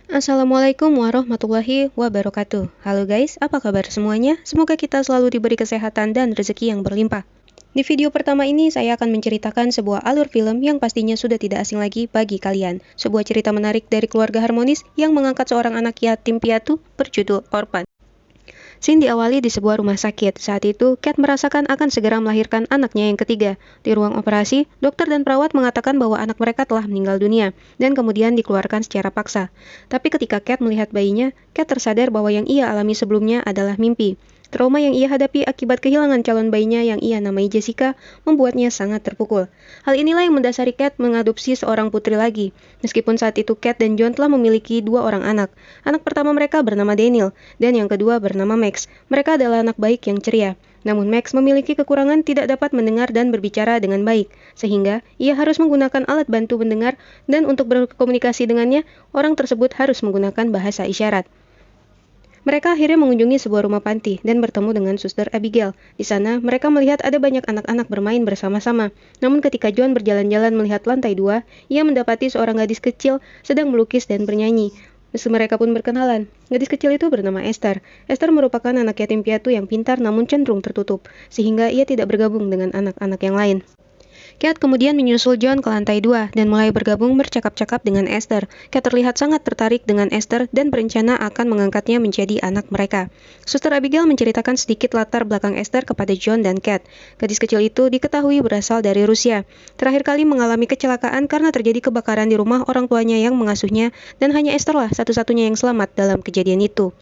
Assalamualaikum warahmatullahi wabarakatuh. Halo guys, apa kabar semuanya? Semoga kita selalu diberi kesehatan dan rezeki yang berlimpah. Di video pertama ini, saya akan menceritakan sebuah alur film yang pastinya sudah tidak asing lagi bagi kalian. Sebuah cerita menarik dari keluarga harmonis yang mengangkat seorang anak yatim piatu berjudul Orphan. Scene diawali di sebuah rumah sakit. Saat itu, Cat merasakan akan segera melahirkan anaknya yang ketiga. Di ruang operasi, dokter dan perawat mengatakan bahwa anak mereka telah meninggal dunia, dan kemudian dikeluarkan secara paksa. Tapi ketika Cat melihat bayinya, Cat tersadar bahwa yang ia alami sebelumnya adalah mimpi. Trauma yang ia hadapi akibat kehilangan calon bayinya yang ia namai Jessica membuatnya sangat terpukul. Hal inilah yang mendasari Cat mengadopsi seorang putri lagi. Meskipun saat itu Cat dan John telah memiliki dua orang anak. Anak pertama mereka bernama Daniel, dan yang kedua bernama Max. Mereka adalah anak baik yang ceria. Namun Max memiliki kekurangan tidak dapat mendengar dan berbicara dengan baik, sehingga ia harus menggunakan alat bantu mendengar dan untuk berkomunikasi dengannya, orang tersebut harus menggunakan bahasa isyarat. Mereka akhirnya mengunjungi sebuah rumah panti dan bertemu dengan Suster Abigail. Di sana, mereka melihat ada banyak anak-anak bermain bersama-sama. Namun ketika John berjalan-jalan melihat lantai 2, ia mendapati seorang gadis kecil sedang melukis dan bernyanyi. Mereka pun berkenalan. Gadis kecil itu bernama Esther. Esther merupakan anak yatim piatu yang pintar namun cenderung tertutup, sehingga ia tidak bergabung dengan anak-anak yang lain. Cat kemudian menyusul John ke lantai 2 dan mulai bergabung bercakap-cakap dengan Esther. Cat terlihat sangat tertarik dengan Esther dan berencana akan mengangkatnya menjadi anak mereka. Suster Abigail menceritakan sedikit latar belakang Esther kepada John dan Cat. Gadis kecil itu diketahui berasal dari Rusia. Terakhir kali mengalami kecelakaan karena terjadi kebakaran di rumah orang tuanya yang mengasuhnya dan hanya Esther lah satu-satunya yang selamat dalam kejadian itu.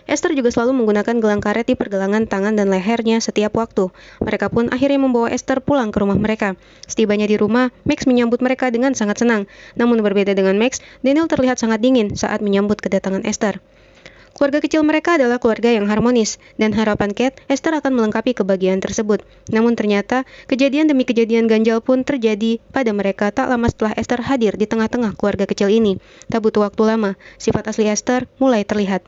Esther juga selalu menggunakan gelang karet di pergelangan tangan dan lehernya setiap waktu. Mereka pun akhirnya membawa Esther pulang ke rumah mereka. Setibanya di rumah, Max menyambut mereka dengan sangat senang. Namun berbeda dengan Max, Daniel terlihat sangat dingin saat menyambut kedatangan Esther. Keluarga kecil mereka adalah keluarga yang harmonis, dan harapan Cat, Esther akan melengkapi kebahagiaan tersebut. Namun ternyata, kejadian demi kejadian ganjal pun terjadi pada mereka tak lama setelah Esther hadir di tengah-tengah keluarga kecil ini. Tak butuh waktu lama, sifat asli Esther mulai terlihat.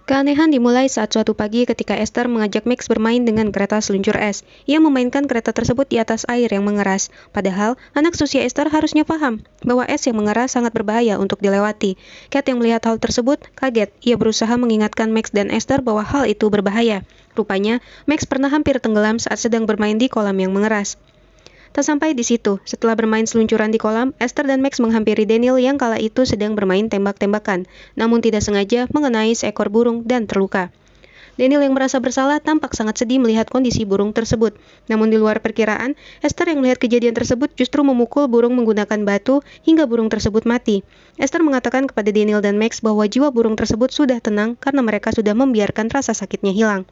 Keanehan dimulai saat suatu pagi ketika Esther mengajak Max bermain dengan kereta seluncur es. Ia memainkan kereta tersebut di atas air yang mengeras. Padahal, anak seusia Esther harusnya paham bahwa es yang mengeras sangat berbahaya untuk dilewati. Cat yang melihat hal tersebut kaget. Ia berusaha mengingatkan Max dan Esther bahwa hal itu berbahaya. Rupanya, Max pernah hampir tenggelam saat sedang bermain di kolam yang mengeras. Tak sampai di situ, setelah bermain seluncuran di kolam, Esther dan Max menghampiri Daniel yang kala itu sedang bermain tembak-tembakan, namun tidak sengaja mengenai seekor burung dan terluka. Daniel yang merasa bersalah tampak sangat sedih melihat kondisi burung tersebut. Namun di luar perkiraan, Esther yang melihat kejadian tersebut justru memukul burung menggunakan batu hingga burung tersebut mati. Esther mengatakan kepada Daniel dan Max bahwa jiwa burung tersebut sudah tenang karena mereka sudah membiarkan rasa sakitnya hilang.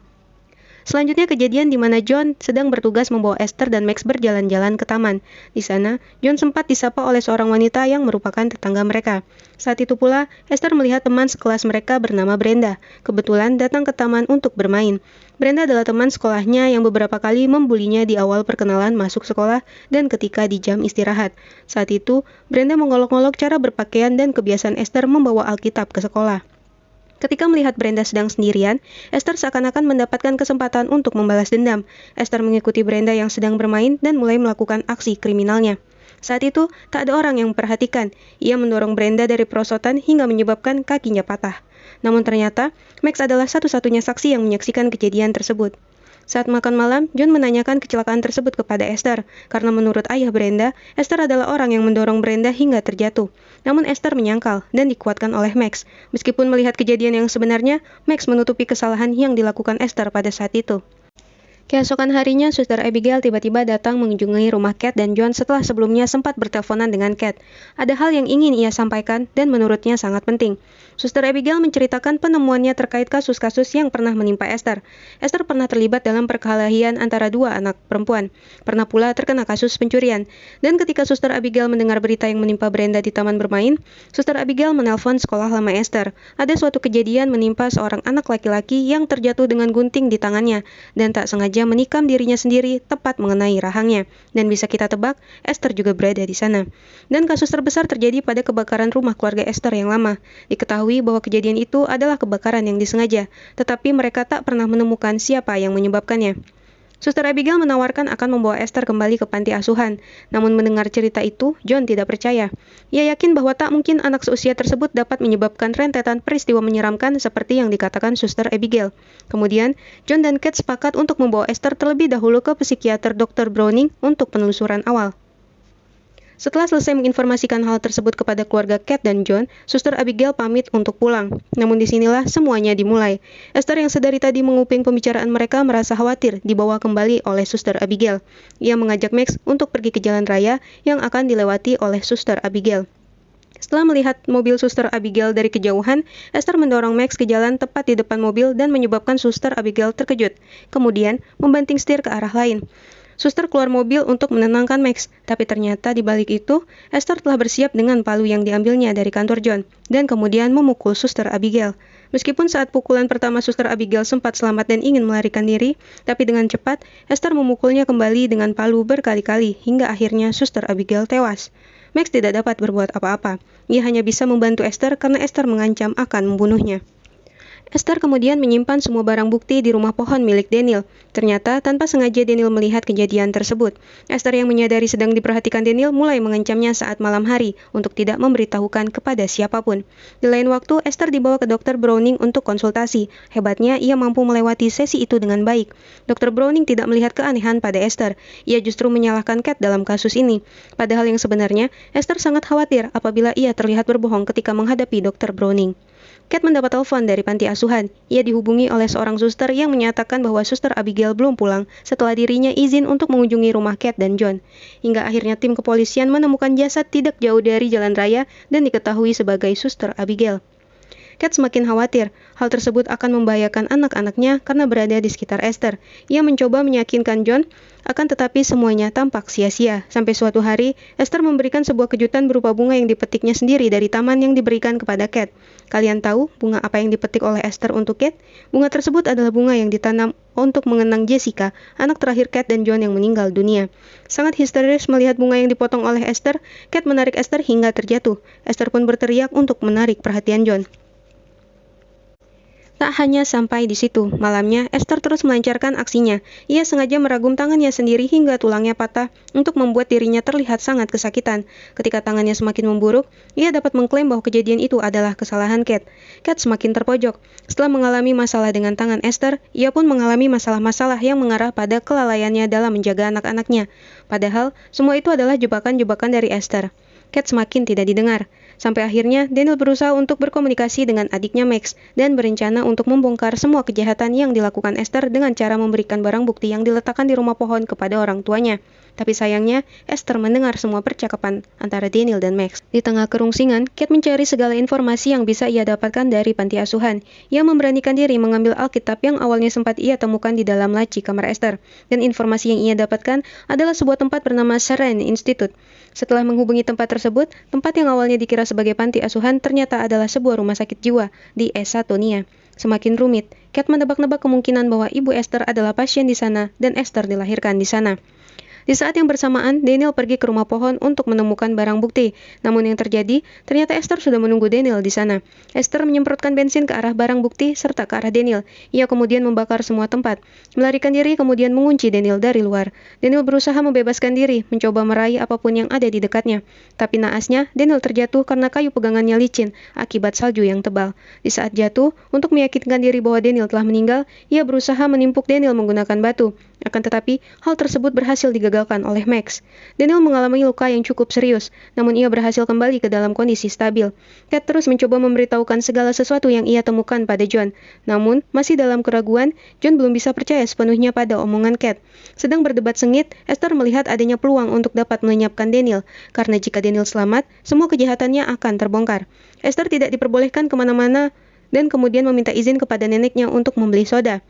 Selanjutnya kejadian di mana John sedang bertugas membawa Esther dan Max berjalan-jalan ke taman. Di sana, John sempat disapa oleh seorang wanita yang merupakan tetangga mereka. Saat itu pula, Esther melihat teman sekelas mereka bernama Brenda. Kebetulan datang ke taman untuk bermain. Brenda adalah teman sekolahnya yang beberapa kali membulinya di awal perkenalan masuk sekolah dan ketika di jam istirahat. Saat itu, Brenda mengolok-olok cara berpakaian dan kebiasaan Esther membawa Alkitab ke sekolah. Ketika melihat Brenda sedang sendirian, Esther seakan-akan mendapatkan kesempatan untuk membalas dendam. Esther mengikuti Brenda yang sedang bermain dan mulai melakukan aksi kriminalnya. Saat itu, tak ada orang yang memperhatikan. Ia mendorong Brenda dari perosotan hingga menyebabkan kakinya patah. Namun ternyata, Max adalah satu-satunya saksi yang menyaksikan kejadian tersebut. Saat makan malam, John menanyakan kecelakaan tersebut kepada Esther, karena menurut ayah Brenda, Esther adalah orang yang mendorong Brenda hingga terjatuh. Namun Esther menyangkal dan dikuatkan oleh Max. Meskipun melihat kejadian yang sebenarnya, Max menutupi kesalahan yang dilakukan Esther pada saat itu. Keesokan harinya, Suster Abigail tiba-tiba datang mengunjungi rumah Cat dan John setelah sebelumnya sempat berteleponan dengan Cat. Ada hal yang ingin ia sampaikan dan menurutnya sangat penting. Suster Abigail menceritakan penemuannya terkait kasus-kasus yang pernah menimpa Esther. Esther pernah terlibat dalam perkelahian antara dua anak perempuan. Pernah pula terkena kasus pencurian. Dan ketika Suster Abigail mendengar berita yang menimpa Brenda di taman bermain, Suster Abigail menelpon sekolah lama Esther. Ada suatu kejadian menimpa seorang anak laki-laki yang terjatuh dengan gunting di tangannya dan tak sengaja menikam dirinya sendiri tepat mengenai rahangnya. Dan bisa kita tebak, Esther juga berada di sana. Dan kasus terbesar terjadi pada kebakaran rumah keluarga Esther yang lama. Diketahui bahwa kejadian itu adalah kebakaran yang disengaja, tetapi mereka tak pernah menemukan siapa yang menyebabkannya. Suster Abigail menawarkan akan membawa Esther kembali ke panti asuhan. Namun mendengar cerita itu, John tidak percaya. Ia yakin bahwa tak mungkin anak seusia tersebut dapat menyebabkan rentetan peristiwa menyeramkan seperti yang dikatakan Suster Abigail. Kemudian, John dan Kate sepakat untuk membawa Esther terlebih dahulu ke psikiater Dr. Browning untuk penelusuran awal. Setelah selesai menginformasikan hal tersebut kepada keluarga Kate dan John, Suster Abigail pamit untuk pulang. Namun disinilah semuanya dimulai. Esther yang sedari tadi menguping pembicaraan mereka merasa khawatir dibawa kembali oleh Suster Abigail. Ia mengajak Max untuk pergi ke jalan raya yang akan dilewati oleh Suster Abigail. Setelah melihat mobil Suster Abigail dari kejauhan, Esther mendorong Max ke jalan tepat di depan mobil dan menyebabkan Suster Abigail terkejut. Kemudian, membanting setir ke arah lain. Suster keluar mobil untuk menenangkan Max, tapi ternyata di balik itu, Esther telah bersiap dengan palu yang diambilnya dari kantor John, dan kemudian memukul Suster Abigail. Meskipun saat pukulan pertama Suster Abigail sempat selamat dan ingin melarikan diri, tapi dengan cepat, Esther memukulnya kembali dengan palu berkali-kali, hingga akhirnya Suster Abigail tewas. Max tidak dapat berbuat apa-apa. Ia hanya bisa membantu Esther karena Esther mengancam akan membunuhnya. Esther kemudian menyimpan semua barang bukti di rumah pohon milik Daniel. Ternyata, tanpa sengaja Daniel melihat kejadian tersebut. Esther yang menyadari sedang diperhatikan Daniel mulai mengancamnya saat malam hari untuk tidak memberitahukan kepada siapapun. Di lain waktu, Esther dibawa ke Dr. Browning untuk konsultasi. Hebatnya, ia mampu melewati sesi itu dengan baik. Dr. Browning tidak melihat keanehan pada Esther. Ia justru menyalahkan Kate dalam kasus ini. Padahal yang sebenarnya, Esther sangat khawatir apabila ia terlihat berbohong ketika menghadapi Dr. Browning. Kate mendapat telepon dari panti asuhan. Ia dihubungi oleh seorang suster yang menyatakan bahwa Suster Abigail belum pulang setelah dirinya izin untuk mengunjungi rumah Kate dan John. Hingga akhirnya tim kepolisian menemukan jasad tidak jauh dari jalan raya dan diketahui sebagai Suster Abigail. Kate semakin khawatir. Hal tersebut akan membahayakan anak-anaknya karena berada di sekitar Esther. Ia mencoba meyakinkan John, akan tetapi semuanya tampak sia-sia. Sampai suatu hari, Esther memberikan sebuah kejutan berupa bunga yang dipetiknya sendiri dari taman yang diberikan kepada Kate. Kalian tahu bunga apa yang dipetik oleh Esther untuk Kate? Bunga tersebut adalah bunga yang ditanam untuk mengenang Jessica, anak terakhir Kate dan John yang meninggal dunia. Sangat histeris melihat bunga yang dipotong oleh Esther, Kate menarik Esther hingga terjatuh. Esther pun berteriak untuk menarik perhatian John. Tak hanya sampai di situ, malamnya Esther terus melancarkan aksinya. Ia sengaja meragum tangannya sendiri hingga tulangnya patah untuk membuat dirinya terlihat sangat kesakitan. Ketika tangannya semakin memburuk, ia dapat mengklaim bahwa kejadian itu adalah kesalahan Kate. Kate semakin terpojok. Setelah mengalami masalah dengan tangan Esther, ia pun mengalami masalah-masalah yang mengarah pada kelalaiannya dalam menjaga anak-anaknya. Padahal, semua itu adalah jebakan-jebakan dari Esther. Kate semakin tidak didengar. Sampai akhirnya, Daniel berusaha untuk berkomunikasi dengan adiknya Max dan berencana untuk membongkar semua kejahatan yang dilakukan Esther dengan cara memberikan barang bukti yang diletakkan di rumah pohon kepada orang tuanya. Tapi sayangnya, Esther mendengar semua percakapan antara Daniel dan Max. Di tengah kerungsingan, Kate mencari segala informasi yang bisa ia dapatkan dari panti asuhan. Ia memberanikan diri mengambil Alkitab yang awalnya sempat ia temukan di dalam laci kamar Esther. Dan informasi yang ia dapatkan adalah sebuah tempat bernama Serene Institute. Setelah menghubungi tempat tersebut, tempat yang awalnya dikira sebagai panti asuhan ternyata adalah sebuah rumah sakit jiwa di Esatonia. Semakin rumit, Kate menebak-nebak kemungkinan bahwa ibu Esther adalah pasien di sana dan Esther dilahirkan di sana. Di saat yang bersamaan, Daniel pergi ke rumah pohon untuk menemukan barang bukti. Namun yang terjadi, ternyata Esther sudah menunggu Daniel di sana. Esther menyemprotkan bensin ke arah barang bukti serta ke arah Daniel. Ia kemudian membakar semua tempat. Melarikan diri kemudian mengunci Daniel dari luar. Daniel berusaha membebaskan diri, mencoba meraih apapun yang ada di dekatnya. Tapi naasnya, Daniel terjatuh karena kayu pegangannya licin akibat salju yang tebal. Di saat jatuh, untuk meyakinkan diri bahwa Daniel telah meninggal, ia berusaha menimpuk Daniel menggunakan batu. Akan tetapi, hal tersebut berhasil digagalkan oleh Max. Daniel mengalami luka yang cukup serius, namun ia berhasil kembali ke dalam kondisi stabil. Kate terus mencoba memberitahukan segala sesuatu yang ia temukan pada John. Namun, masih dalam keraguan, John belum bisa percaya sepenuhnya pada omongan Kate. Sedang berdebat sengit, Esther melihat adanya peluang untuk dapat melenyapkan Daniel, karena jika Daniel selamat, semua kejahatannya akan terbongkar. Esther tidak diperbolehkan kemana-mana dan kemudian meminta izin kepada neneknya untuk membeli soda.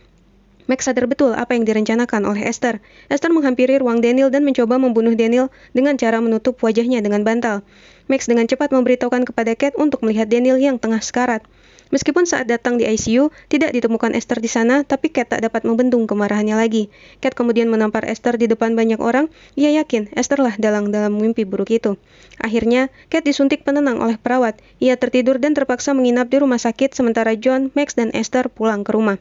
Max sadar betul apa yang direncanakan oleh Esther. Esther menghampiri ruang Daniel dan mencoba membunuh Daniel dengan cara menutup wajahnya dengan bantal. Max dengan cepat memberitahukan kepada Kate untuk melihat Daniel yang tengah sekarat. Meskipun saat datang di ICU, tidak ditemukan Esther di sana, tapi Kate tak dapat membendung kemarahannya lagi. Kate kemudian menampar Esther di depan banyak orang. Ia yakin Esther lah dalang dalam mimpi buruk itu. Akhirnya, Kate disuntik penenang oleh perawat. Ia tertidur dan terpaksa menginap di rumah sakit sementara John, Max, dan Esther pulang ke rumah.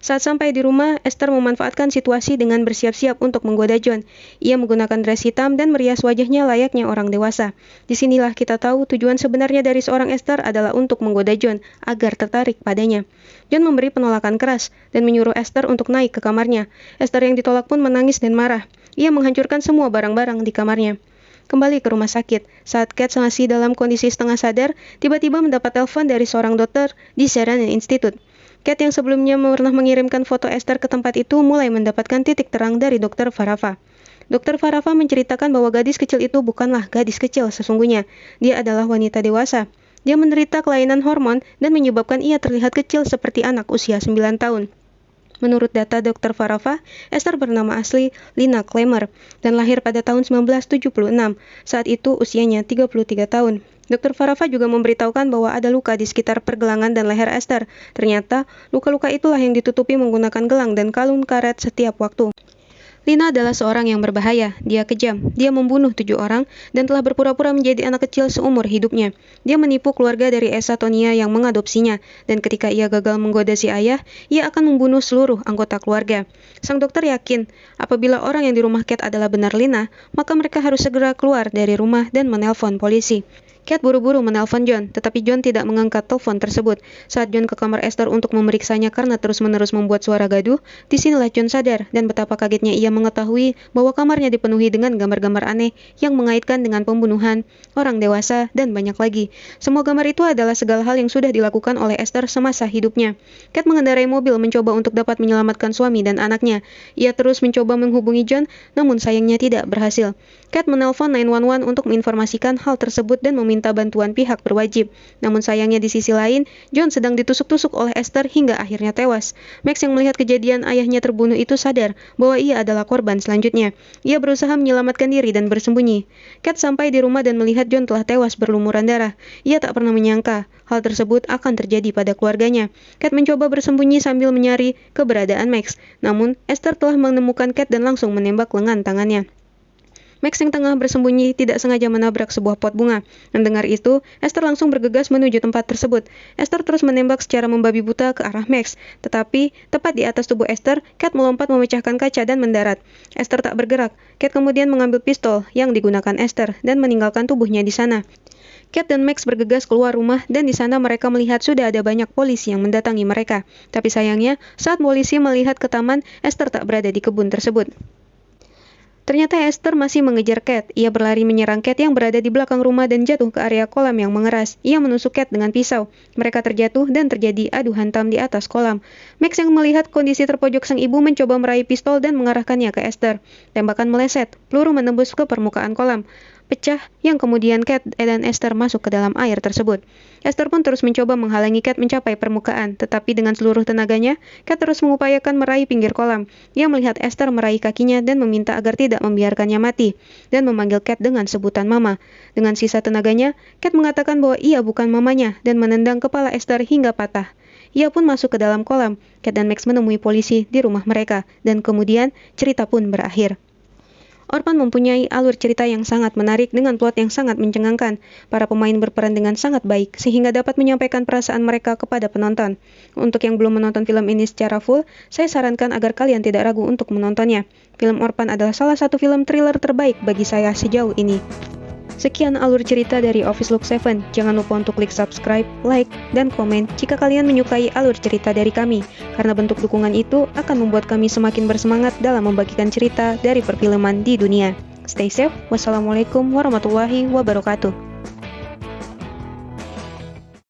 Saat sampai di rumah, Esther memanfaatkan situasi dengan bersiap-siap untuk menggoda John. Ia menggunakan dress hitam dan merias wajahnya layaknya orang dewasa. Disinilah kita tahu tujuan sebenarnya dari seorang Esther adalah untuk menggoda John agar tertarik padanya. John memberi penolakan keras dan menyuruh Esther untuk naik ke kamarnya. Esther yang ditolak pun menangis dan marah. Ia menghancurkan semua barang-barang di kamarnya. Kembali ke rumah sakit, saat Kate masih dalam kondisi setengah sadar, tiba-tiba mendapat telepon dari seorang dokter di Serenity Institute. Kate yang sebelumnya pernah mengirimkan foto Esther ke tempat itu mulai mendapatkan titik terang dari Dr. Farafa. Dr. Farafa menceritakan bahwa gadis kecil itu bukanlah gadis kecil sesungguhnya. Dia adalah wanita dewasa. Dia menderita kelainan hormon dan menyebabkan ia terlihat kecil seperti anak usia 9 tahun. Menurut data Dr. Farafa, Esther bernama asli Lina Clemmer dan lahir pada tahun 1976. Saat itu usianya 33 tahun. Dr. Farafa juga memberitahukan bahwa ada luka di sekitar pergelangan dan leher Esther. Ternyata, luka-luka itulah yang ditutupi menggunakan gelang dan kalung karet setiap waktu. Lina adalah seorang yang berbahaya. Dia kejam. Dia membunuh 7 orang dan telah berpura-pura menjadi anak kecil seumur hidupnya. Dia menipu keluarga dari Esa Tonia yang mengadopsinya, dan ketika ia gagal menggoda si ayah, ia akan membunuh seluruh anggota keluarga. Sang dokter yakin, apabila orang yang di rumah Kate adalah benar Lina, maka mereka harus segera keluar dari rumah dan menelpon polisi. Kate buru-buru menelpon John, tetapi John tidak mengangkat telepon tersebut. Saat John ke kamar Esther untuk memeriksanya karena terus-menerus membuat suara gaduh, disinilah John sadar dan betapa kagetnya ia mengetahui bahwa kamarnya dipenuhi dengan gambar-gambar aneh yang mengaitkan dengan pembunuhan, orang dewasa, dan banyak lagi. Semua gambar itu adalah segala hal yang sudah dilakukan oleh Esther semasa hidupnya. Kate mengendarai mobil mencoba untuk dapat menyelamatkan suami dan anaknya. Ia terus mencoba menghubungi John, namun sayangnya tidak berhasil. Kate menelpon 911 untuk menginformasikan hal tersebut dan meminta bantuan pihak berwajib. Namun sayangnya di sisi lain, John sedang ditusuk-tusuk oleh Esther hingga akhirnya tewas. Max yang melihat kejadian ayahnya terbunuh itu sadar bahwa ia adalah korban selanjutnya. Ia berusaha menyelamatkan diri dan bersembunyi. Kate sampai di rumah dan melihat John telah tewas berlumuran darah. Ia tak pernah menyangka hal tersebut akan terjadi pada keluarganya. Kate mencoba bersembunyi sambil mencari keberadaan Max. Namun, Esther telah menemukan Kate dan langsung menembak lengan tangannya. Max yang tengah bersembunyi tidak sengaja menabrak sebuah pot bunga. Mendengar itu, Esther langsung bergegas menuju tempat tersebut. Esther terus menembak secara membabi buta ke arah Max. Tetapi, tepat di atas tubuh Esther, Kate melompat memecahkan kaca dan mendarat. Esther tak bergerak. Kate kemudian mengambil pistol yang digunakan Esther dan meninggalkan tubuhnya di sana. Kate dan Max bergegas keluar rumah dan di sana mereka melihat sudah ada banyak polisi yang mendatangi mereka. Tapi sayangnya, saat polisi melihat ke taman, Esther tak berada di kebun tersebut. Ternyata Esther masih mengejar Kate. Ia berlari menyerang Kate yang berada di belakang rumah dan jatuh ke area kolam yang mengeras. Ia menusuk Kate dengan pisau. Mereka terjatuh dan terjadi adu hantam di atas kolam. Max yang melihat kondisi terpojok sang ibu mencoba meraih pistol dan mengarahkannya ke Esther. Tembakan meleset, peluru menembus ke permukaan kolam. Pecah yang kemudian Kate dan Esther masuk ke dalam air tersebut. Esther pun terus mencoba menghalangi Kate mencapai permukaan, tetapi dengan seluruh tenaganya, Kate terus mengupayakan meraih pinggir kolam. Ia melihat Esther meraih kakinya dan meminta agar tidak membiarkannya mati, dan memanggil Kate dengan sebutan mama. Dengan sisa tenaganya, Kate mengatakan bahwa ia bukan mamanya dan menendang kepala Esther hingga patah. Ia pun masuk ke dalam kolam. Kate dan Max menemui polisi di rumah mereka, dan kemudian cerita pun berakhir. Orphan mempunyai alur cerita yang sangat menarik dengan plot yang sangat mencengangkan. Para pemain berperan dengan sangat baik sehingga dapat menyampaikan perasaan mereka kepada penonton. Untuk yang belum menonton film ini secara full, saya sarankan agar kalian tidak ragu untuk menontonnya. Film Orphan adalah salah satu film thriller terbaik bagi saya sejauh ini. Sekian alur cerita dari Office Look 7. Jangan lupa untuk klik subscribe, like, dan komen jika kalian menyukai alur cerita dari kami, karena bentuk dukungan itu akan membuat kami semakin bersemangat dalam membagikan cerita dari perfilman di dunia. Stay safe. Wassalamualaikum warahmatullahi wabarakatuh.